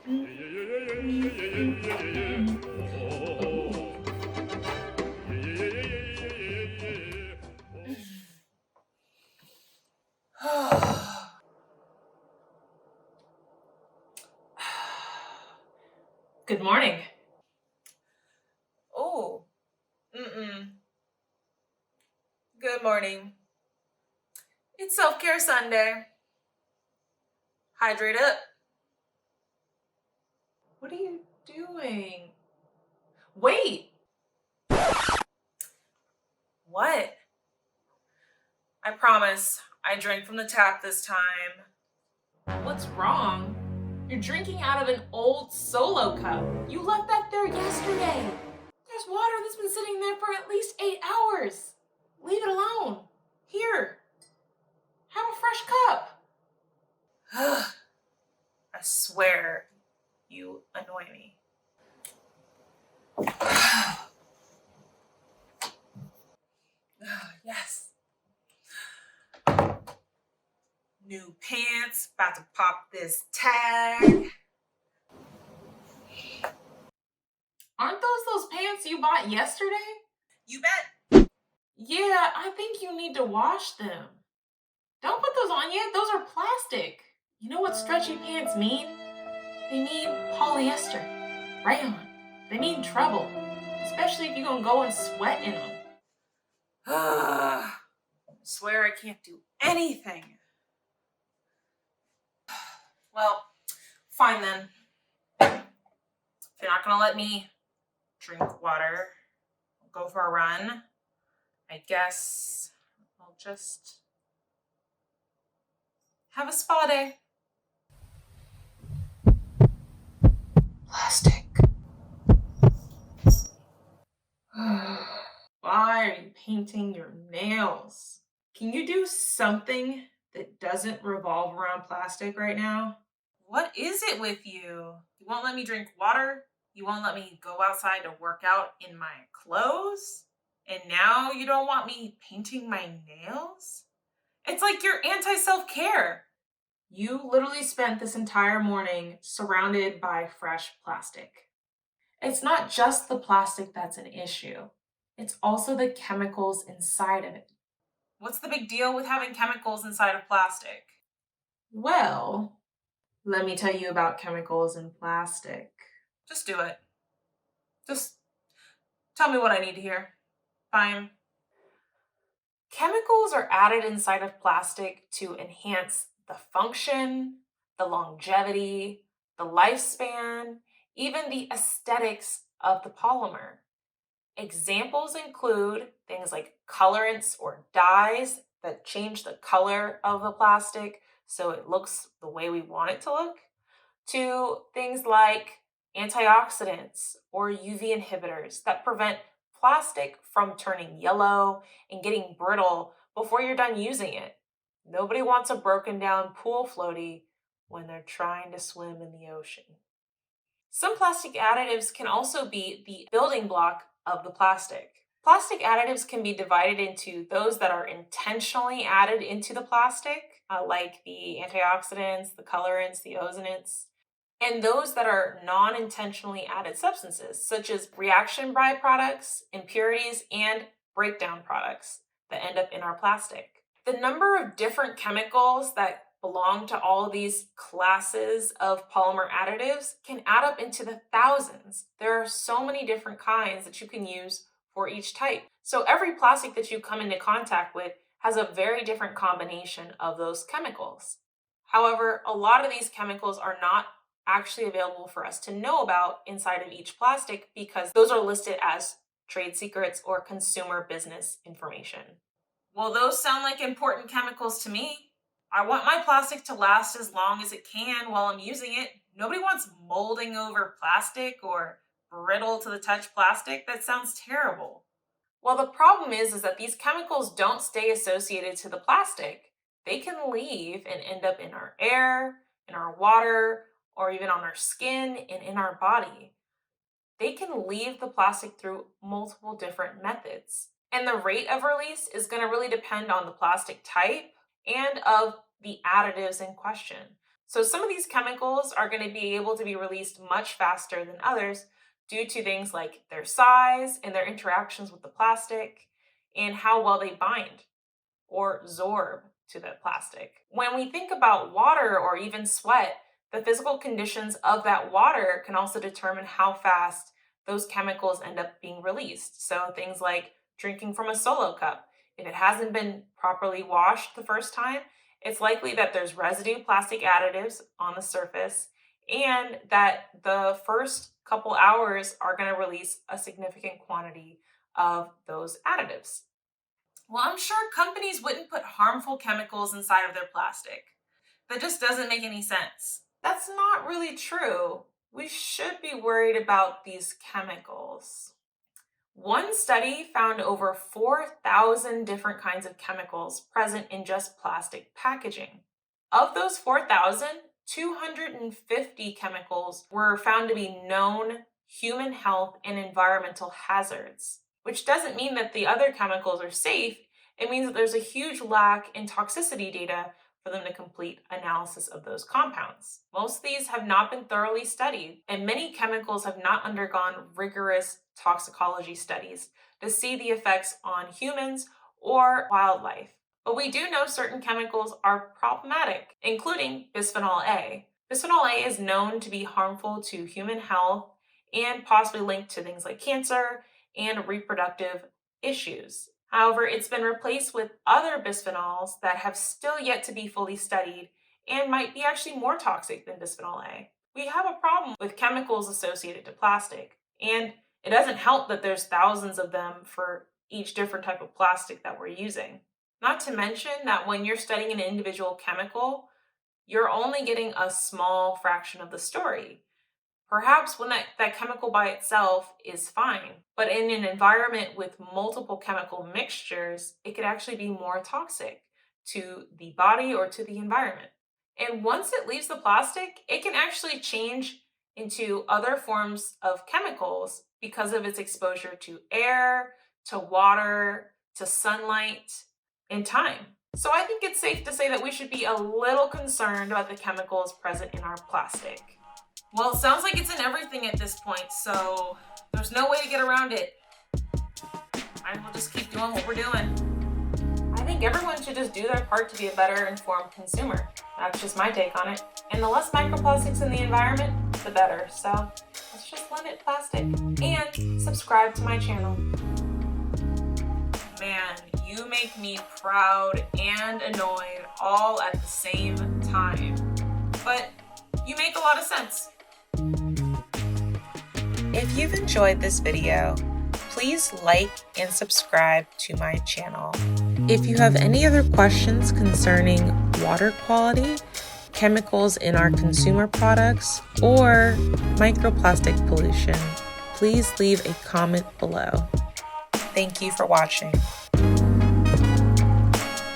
Good morning. Oh, good morning. It's self-care Sunday. Hydrate up. What are you doing? Wait! What? I promise I drank from the tap this time. What's wrong? You're drinking out of an old Solo cup. You left that there yesterday. There's water that's been sitting there for at least 8 hours. Leave it alone. Here, have a fresh cup. I swear, you annoy me. Yes. New pants, about to pop this tag. Aren't those pants you bought yesterday? You bet. Yeah, I think you need to wash them. Don't put those on yet. Those are plastic. You know what stretchy pants mean? They mean polyester, rayon. They mean trouble, especially if you're gonna go and sweat in them. I swear I can't do anything. Well, fine then. If you're not gonna let me drink water, go for a run, I guess I'll just have a spa day. Plastic. Why are you painting your nails? Can you do something that doesn't revolve around plastic right now? What is it with you? You won't let me drink water? You won't let me go outside to work out in my clothes? And now you don't want me painting my nails? It's like you're anti self care. You literally spent this entire morning surrounded by fresh plastic. It's not just the plastic that's an issue, it's also the chemicals inside of it. What's the big deal with having chemicals inside of plastic? Well, let me tell you about chemicals in plastic. Just do it. Just tell me what I need to hear. Fine. Chemicals are added inside of plastic to enhance the function, the longevity, the lifespan, even the aesthetics of the polymer. Examples include things like colorants or dyes that change the color of the plastic so it looks the way we want it to look, to things like antioxidants or UV inhibitors that prevent plastic from turning yellow and getting brittle before you're done using it. Nobody wants a broken down pool floaty when they're trying to swim in the ocean. Some plastic additives can also be the building block of the plastic. Plastic additives can be divided into those that are intentionally added into the plastic, like the antioxidants, the colorants, the ozonants, and those that are non intentionally added substances, such as reaction byproducts, impurities, and breakdown products that end up in our plastic. The number of different chemicals that belong to all of these classes of polymer additives can add up into the thousands. There are so many different kinds that you can use for each type. So every plastic that you come into contact with has a very different combination of those chemicals. However, a lot of these chemicals are not actually available for us to know about inside of each plastic because those are listed as trade secrets or consumer business information. Well, those sound like important chemicals to me. I want my plastic to last as long as it can while I'm using it. Nobody wants molding over plastic or brittle to the touch plastic. That sounds terrible. Well, the problem is that these chemicals don't stay associated to the plastic. They can leave and end up in our air, in our water, or even on our skin and in our body. They can leave the plastic through multiple different methods. And the rate of release is going to really depend on the plastic type and of the additives in question. So some of these chemicals are going to be able to be released much faster than others due to things like their size and their interactions with the plastic and how well they bind or zorb to the plastic. When we think about water or even sweat, the physical conditions of that water can also determine how fast those chemicals end up being released. So things like drinking from a solo cup, if it hasn't been properly washed the first time, it's likely that there's residue plastic additives on the surface and that the first couple hours are going to release a significant quantity of those additives. Well, I'm sure companies wouldn't put harmful chemicals inside of their plastic. That just doesn't make any sense. That's not really true. We should be worried about these chemicals. One study found over 4,000 different kinds of chemicals present in just plastic packaging. Of those 4,000, 250 chemicals were found to be known human health and environmental hazards, which doesn't mean that the other chemicals are safe. It means that there's a huge lack in toxicity data for them to complete analysis of those compounds. Most of these have not been thoroughly studied, and many chemicals have not undergone rigorous toxicology studies to see the effects on humans or wildlife. But we do know certain chemicals are problematic, including bisphenol A. Bisphenol A is known to be harmful to human health and possibly linked to things like cancer and reproductive issues. However, it's been replaced with other bisphenols that have still yet to be fully studied and might be actually more toxic than bisphenol A. We have a problem with chemicals associated to plastic, and it doesn't help that there's thousands of them for each different type of plastic that we're using. Not to mention that when you're studying an individual chemical, you're only getting a small fraction of the story. Perhaps when that chemical by itself is fine, but in an environment with multiple chemical mixtures, it could actually be more toxic to the body or to the environment. And once it leaves the plastic, it can actually change into other forms of chemicals because of its exposure to air, to water, to sunlight, and time. So I think it's safe to say that we should be a little concerned about the chemicals present in our plastic. Well, it sounds like it's in everything at this point, so there's no way to get around it. Might as well just keep doing what we're doing. I think everyone should just do their part to be a better informed consumer. That's just my take on it. And the less microplastics in the environment, the better. So let's just limit plastic and subscribe to my channel. Man, you make me proud and annoyed all at the same time. But you make a lot of sense. If you've enjoyed this video, please like and subscribe to my channel. If you have any other questions concerning water quality, chemicals in our consumer products, or microplastic pollution, please leave a comment below. Thank you for watching.